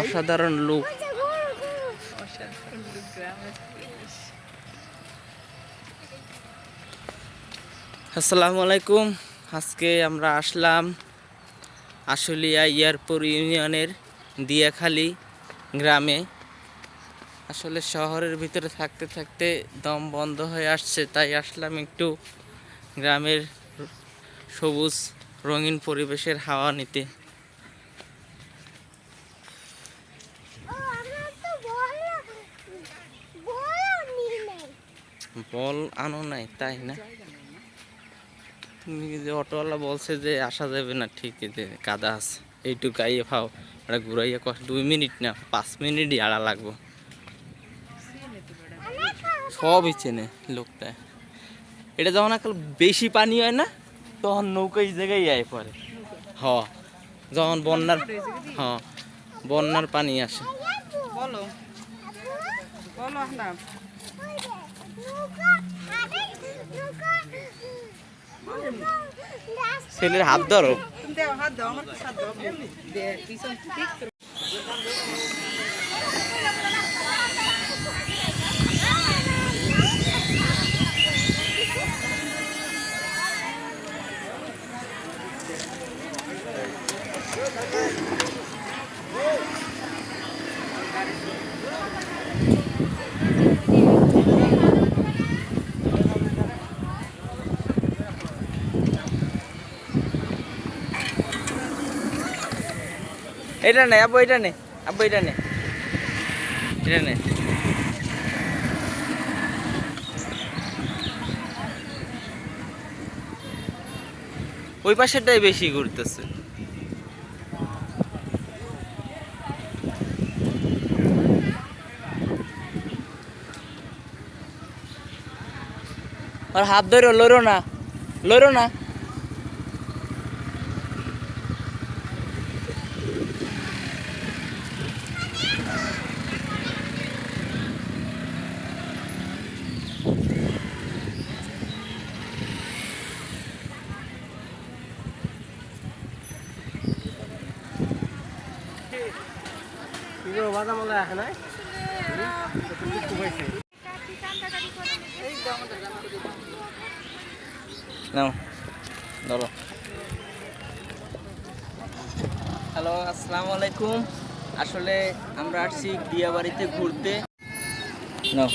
অসাধারণ লুক। আসসালামু আলাইকুম। আজকে আমরা আসলাম আশুলিয়া এয়ারপোর্ট ইউনিয়নের দিয়াখালী গ্রামে। আসলে শহরের ভিতরে থাকতে থাকতে দম বন্ধ হয়ে আসছে, তাই আসলাম একটু গ্রামের সবুজ রঙিন পরিবেশের হাওয়া নিতে। বল আনো নাই তাই না? তুমি যে অটোওয়ালা বলছে যে আসা যাবে না, ঠিক যে কাদা আছে এইটুকু আইয়ে ফাও ওরা ঘুরাইয়া 2 মিনিট না 5 মিনিটই আড়া লাগবো। সবই চেনে লোকটা। এটা যখন একটা বেশি পানি হয় না তখন নৌকা এই জায়গায় আয় পরে। যখন বন্যার পানি আসে। বলো বলো না। ছেলের হাত ধরো। হাত দাও, আমার হাত দাও। পিছন ঠিক এটা নে আব্বু, এটা নে আব্বু, এটা নে, এটা নে। ওই পাশেরটাই বেশি ঘুরতেছে। আর হাত ধরো, লড়ো না, লড়ো না। নাও ধরো। হ্যালো, আসসালামু আলাইকুম। আসলে আমরা আসছি দিয়াবাড়িতে ঘুরতে। নাও,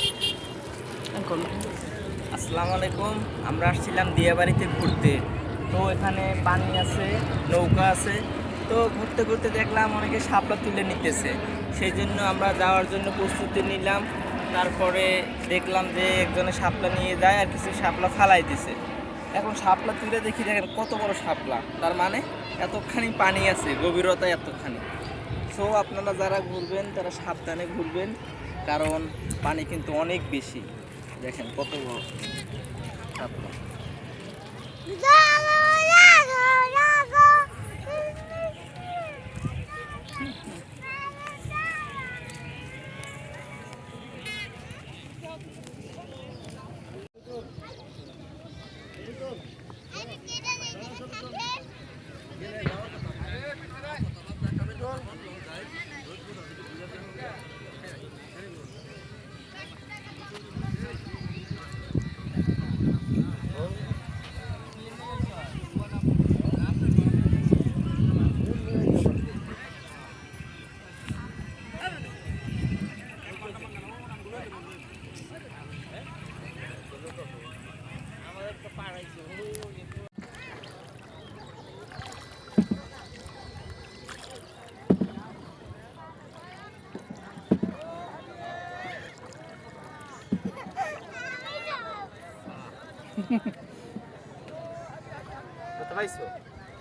আসসালামু আলাইকুম। আমরা আসছিলাম দিয়াবাড়িতে ঘুরতে। তো এখানে পানি আছে, নৌকা আছে। তো ঘুরতে ঘুরতে দেখলাম অনেকে শাপলা তুলে নিতেছে, সেই জন্য আমরা যাওয়ার জন্য প্রস্তুতি নিলাম। তারপরে দেখলাম যে একজনে শাপলা নিয়ে যায় আর কিছু শাপলা ফালাই দিছে। এখন শাপলা তুলে দেখি, দেখেন কত বড় শাপলা, তার মানে এতখানি পানি আছে, গভীরতা এতখানি। সো আপনারা যারা ঘুরবেন তারা সাবধানে ঘুরবেন, কারণ পানি কিন্তু অনেক বেশি। দেখেন কত বড় শাপলা।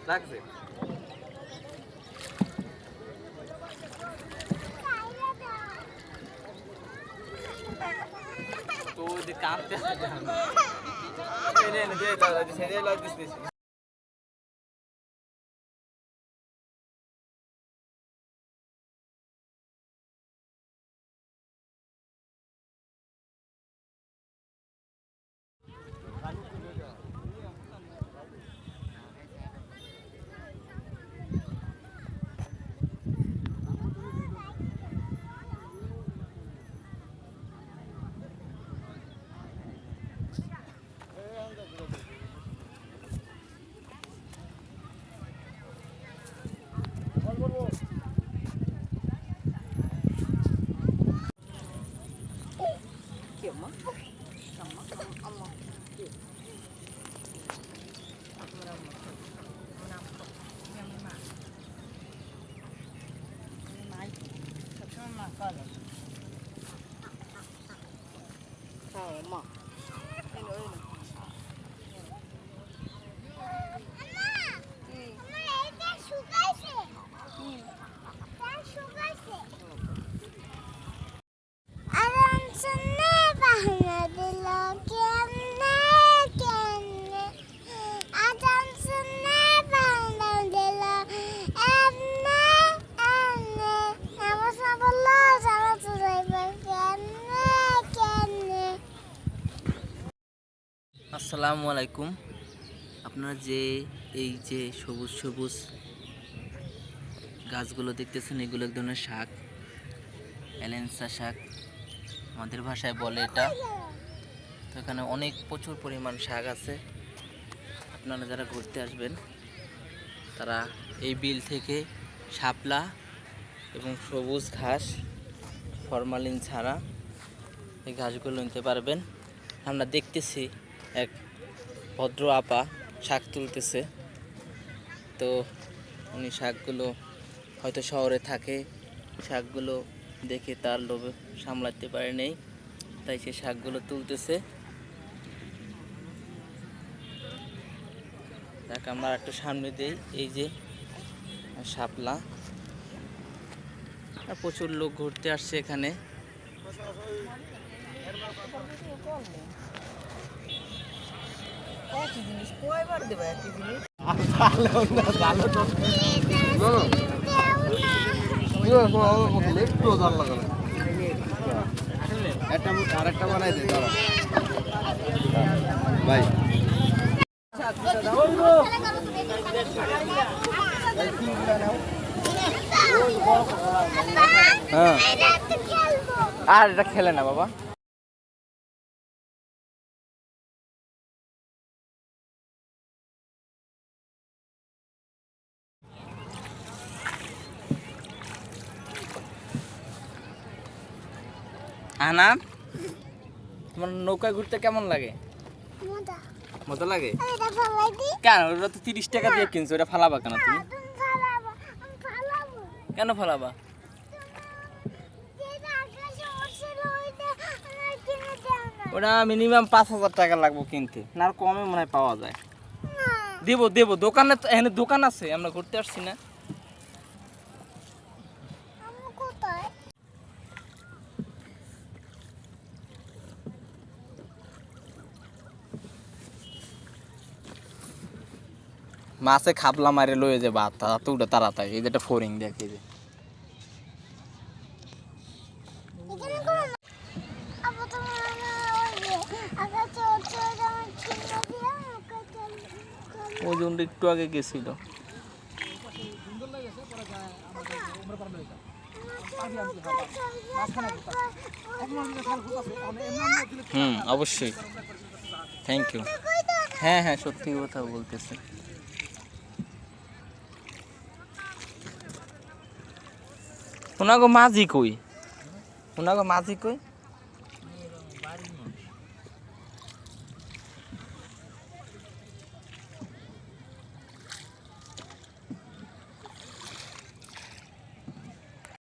লাগছে তো যে কাঁপতে আসসালামু আলাইকুম। আপনারা যে এই যে সবুজ সবুজ গাছগুলো দেখতেছেন, এগুলো এক ধরনের শাক, এলেন্সা শাক আমাদের ভাষায় বলে এটা। তো এখানে অনেক প্রচুর পরিমাণ শাক আছে। আপনারা যারা ঘুরতে আসবেন তারা এই বিল থেকে শাপলা এবং সবুজ ঘাস, ফরমালিন ছাড়া এই ঘাসগুলো নিতে পারবেন। আমরা দেখতেছি এক ভদ্র আপা শাক তুলতেছে। তো উনি শাকগুলো হয়তো শহরে থাকে, শাকগুলো দেখে তার লোভে সামলাতে পারে নেই, তাই সে শাকগুলো তুলতেছে। দেখ আমরা একটু সামনে দিই, এই যে শাপলা, প্রচুর লোক ঘুরতে আসছে এখানে। আরেকটা বানাই দে ভাই। হ্যাঁ, আর এটা খেলে না বাবা। আনাম, তোমার নৌকায় ঘুরতে কেমন লাগে? মজা লাগে। কেন, ওটা তো 30 টাকা দিয়ে কিনছো, ওটা ফালাবা কেন তুমি? কেন ফালাবা? ওটা মিনিমাম 5,000 টাকা লাগবে কিনতে, না আর কমে মনে হয় পাওয়া যায়। দেবো দেবো, দোকানে এখানে দোকান আছে, আমরা ঘুরতে আসছি না। মাছে খাবলা মারে লয়ে যে ভাত তো ওটা তাড়াতাড়ি, এই যে একটা ফোরিং দেখে যে ওই জন্য একটু আগে গেছিল। অবশ্যই, থ্যাংক ইউ। হ্যাঁ হ্যাঁ, সত্যি কথা বলতেছে। ওনাগো মাঝি কই? ওনাগো মাঝি কই?